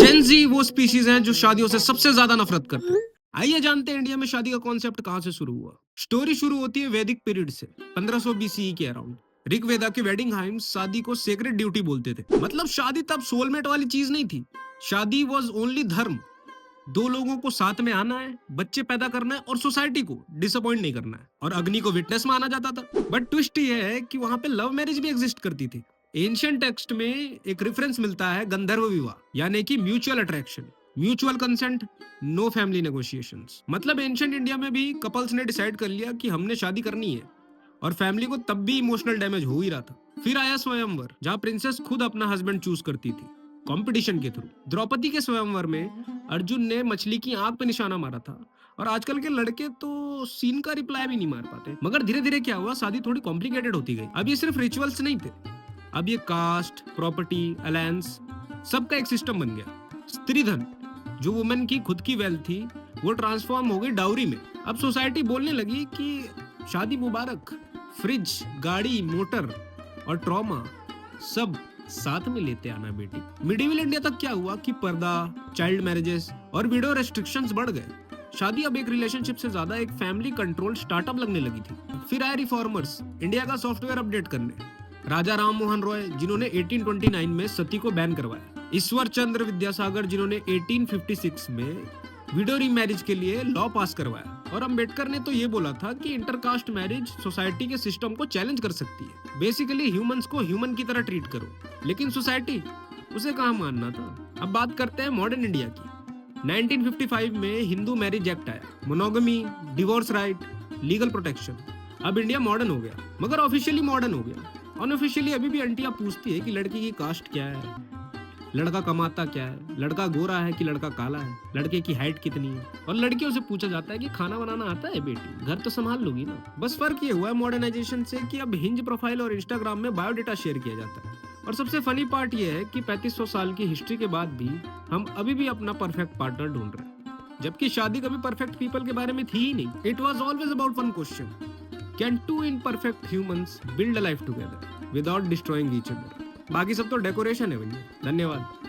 Gen Z वो species हैं जो शादियों से सबसे ज्यादा नफरत करते हैं। आइए जानते हैं इंडिया में शादी का कॉन्सेप्ट कहां से शुरू हुआ। स्टोरी शुरू होती है वैदिक पीरियड से 1500 बीसीई के अराउंड। ऋग्वेदा के वेडिंग हाइम्स शादी को सेक्रेड ड्यूटी बोलते थे। मतलब शादी तब सोलमेट वाली चीज नहीं थी। शादी वॉज ओनली धर्म। दो लोगों को साथ में आना है, बच्चे पैदा करना है और सोसाइटी को डिसअपॉइंट नहीं करना है। और अग्नि को विटनेस माना जाता था। बट ट्विस्ट ये है कि वहां पे लव मैरिज भी एग्जिस्ट करती थी। एंशिएंट टेक्स्ट में एक रेफरेंस मिलता है गंधर्व विवाह, यानी कि mutual attraction, mutual consent, no family negotiations. मतलब एंशिएंट इंडिया में भी कपल्स ने डिसाइड कर लिया कि हमने शादी करनी है, और फैमिली को तब भी इमोशनल डैमेज हो ही रहा था। फिर आया स्वयंवर, जहां प्रिंसेस खुद अपना हस्बैंड चूज करती थी कंपटीशन के थ्रू। द्रौपदी के स्वयंवर में अर्जुन ने मछली की आंख पे निशाना मारा था। और आजकल के लड़के तो सीन का रिप्लाई भी नहीं मार पाते। मगर धीरे धीरे क्या हुआ, शादी थोड़ी कॉम्प्लिकेटेड होती गई। अब ये सिर्फ रिचुअल्स नहीं थे, अब ये कास्ट, प्रॉपर्टी, अलायंस, सबका एक सिस्टम बन गया। स्त्री धन, जो वुमेन की खुद की वेल्थ थी, वो ट्रांसफॉर्म हो गई डाउरी में। अब सोसाइटी बोलने लगी कि शादी मुबारक, फ्रिज, गाड़ी, मोटर और ट्रॉमा सब साथ में लेते आना बेटी। मिडिवल इंडिया तक क्या हुआ कि पर्दा, चाइल्ड मैरिजेस और विडो रेस्ट्रिक्शंस बढ़ गए। शादी अब एक रिलेशनशिप से ज्यादा एक फैमिली कंट्रोल स्टार्टअप लगने लगी थी। फिर आए रिफॉर्मर्स, इंडिया का सॉफ्टवेयर अपडेट करने। राजा राम मोहन रॉय, जिन्होंने 1829 में सती को बैन करवाया। ईश्वर चंद्र विद्यासागर, जिन्होंने 1856 में विडो रीमैरिज के लिए लॉ पास करवाया। और अंबेडकर ने तो ये बोला था कि इंटरकास्ट मैरिज सोसाइटी के सिस्टम को चैलेंज कर सकती है। बेसिकली ह्यूमंस को ह्यूमन की तरह ट्रीट करो। लेकिन सोसाइटी उसे कहाँ मानना था। अब बात करते हैं मॉडर्न इंडिया की। 1955 में हिंदू मैरिज एक्ट आया। Monogamy, divorce right, legal protection. अब इंडिया मॉडर्न हो गया, मगर ऑफिशियली मॉडर्न हो गया। अनऑफिशियली अभी भी आंटियां पूछती है कि लड़की की कास्ट क्या है, लड़का कमाता क्या है, लड़का गोरा है कि लड़का काला है, लड़के की हाइट कितनी है। और लड़कियों से पूछा जाता है कि खाना बनाना आता है बेटी, घर तो संभाल लोगी ना। बस फर्क ये हुआ है मॉडर्नाइजेशन से कि अब हिंज प्रोफाइल और इंस्टाग्राम में बायोडेटा शेयर किया जाता है। और सबसे फनी पार्ट ये है कि 3500 साल की हिस्ट्री के बाद भी हम अभी भी अपना परफेक्ट पार्टनर ढूंढ रहे हैं, जबकि शादी कभी परफेक्ट पीपल के बारे में थी ही नहीं। It was always about one question, can two imperfect humans build a life together without destroying each other? बाकी सब तो डेकोरेशन है भैया। धन्यवाद।